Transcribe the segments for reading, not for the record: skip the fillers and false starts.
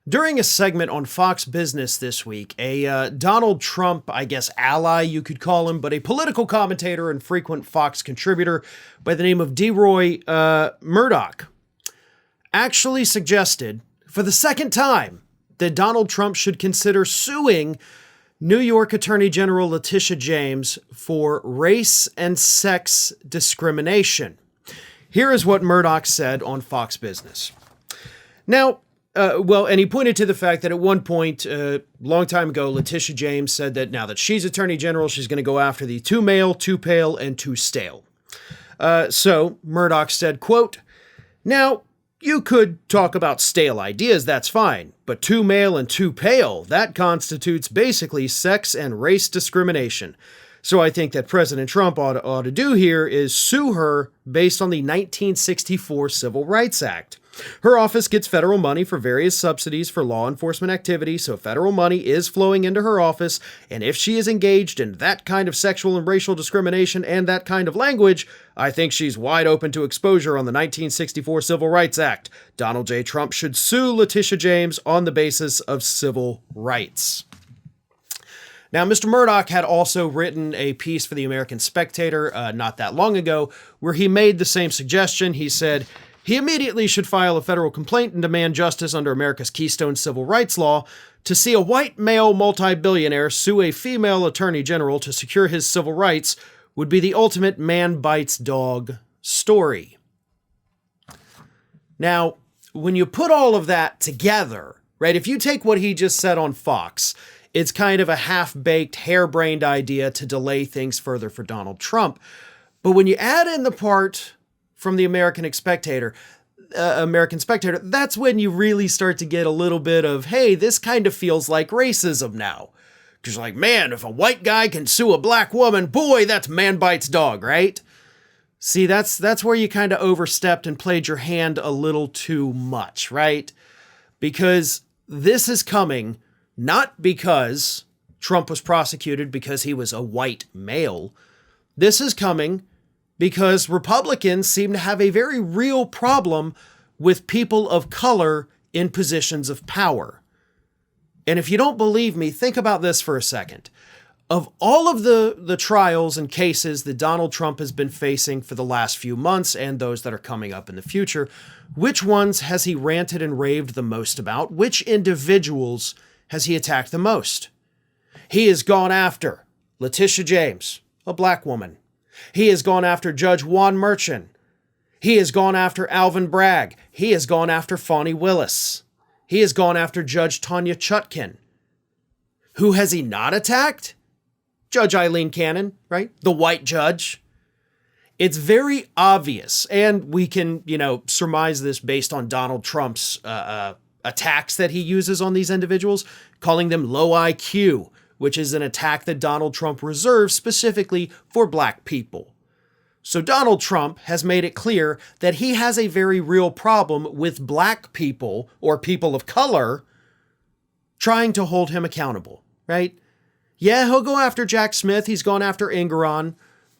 During a segment on Fox Business this week, a Donald Trump, I guess, ally, you could call him, but a political commentator and frequent Fox contributor by the name of DeRoy Murdoch actually suggested, for the second time, that Donald Trump should consider suing New York Attorney General Letitia James for race and sex discrimination. Here is what Murdoch said on Fox Business. Now, and he pointed to the fact that at one point, a long time ago, Letitia James said that now that she's Attorney General, she's going to go after the too male, too pale, and too stale. So Murdoch said, quote, "Now, you could talk about stale ideas, that's fine, but too male and too pale, that constitutes basically sex and race discrimination. So I think that President Trump ought to do here is sue her based on the 1964 Civil Rights Act. Her office gets federal money for various subsidies for law enforcement activity, so federal money is flowing into her office, and if she is engaged in that kind of sexual and racial discrimination and that kind of language, I think she's wide open to exposure on the 1964 Civil Rights Act. Donald J. Trump should sue Letitia James on the basis of civil rights." Now, Mr. Murdoch had also written a piece for the American Spectator not that long ago where he made the same suggestion. He said, he immediately should file a federal complaint and demand justice under America's Keystone Civil Rights Law. To see a white male multi-billionaire sue a female attorney general to secure his civil rights would be the ultimate man bites dog story. Now, when you put all of that together, right, if you take what he just said on Fox, it's kind of a half-baked, harebrained idea to delay things further for Donald Trump. But when you add in the part from the American Spectator, that's when you really start to get a little bit of, hey, this kind of feels like racism now. Because you're like, man, if a white guy can sue a black woman, boy, that's man bites dog, right? See, that's where you kind of overstepped and played your hand a little too much, right? Because this is coming not because Trump was prosecuted because he was a white male. This is coming because Republicans seem to have a very real problem with people of color in positions of power. And if you don't believe me, think about this for a second. Of all of the trials and cases that Donald Trump has been facing for the last few months and those that are coming up in the future, which ones has he ranted and raved the most about? Which individuals has he attacked the most? He has gone after Letitia James, a black woman. He has gone after Judge Juan Merchan. He has gone after Alvin Bragg. He has gone after Fani Willis. He has gone after Judge Tanya Chutkan. Who has he not attacked? Judge Eileen Cannon, right? The white judge. It's very obvious, and we can, surmise this based on Donald Trump's attacks that he uses on these individuals, calling them low IQ, which is an attack that Donald Trump reserves specifically for black people. So Donald Trump has made it clear that he has a very real problem with black people or people of color trying to hold him accountable, right? Yeah, he'll go after Jack Smith. He's gone after Engoron,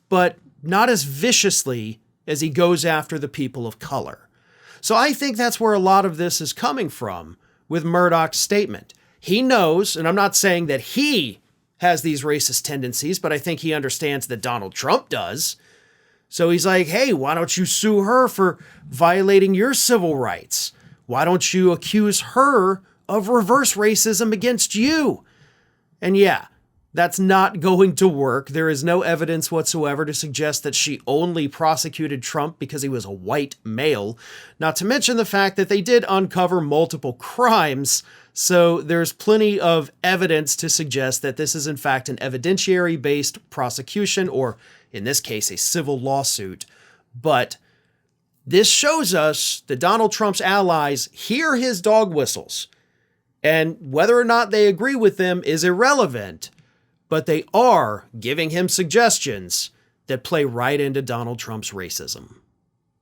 but not as viciously as he goes after the people of color. So I think that's where a lot of this is coming from with Murdoch's statement. He knows, and I'm not saying that he has these racist tendencies, but I think he understands that Donald Trump does. So he's like, hey, why don't you sue her for violating your civil rights? Why don't you accuse her of reverse racism against you? And yeah, that's not going to work. There is no evidence whatsoever to suggest that she only prosecuted Trump because he was a white male, not to mention the fact that they did uncover multiple crimes. So there's plenty of evidence to suggest that this is in fact an evidentiary-based prosecution, or in this case, a civil lawsuit. But this shows us that Donald Trump's allies hear his dog whistles, and whether or not they agree with them is irrelevant, but they are giving him suggestions that play right into Donald Trump's racism.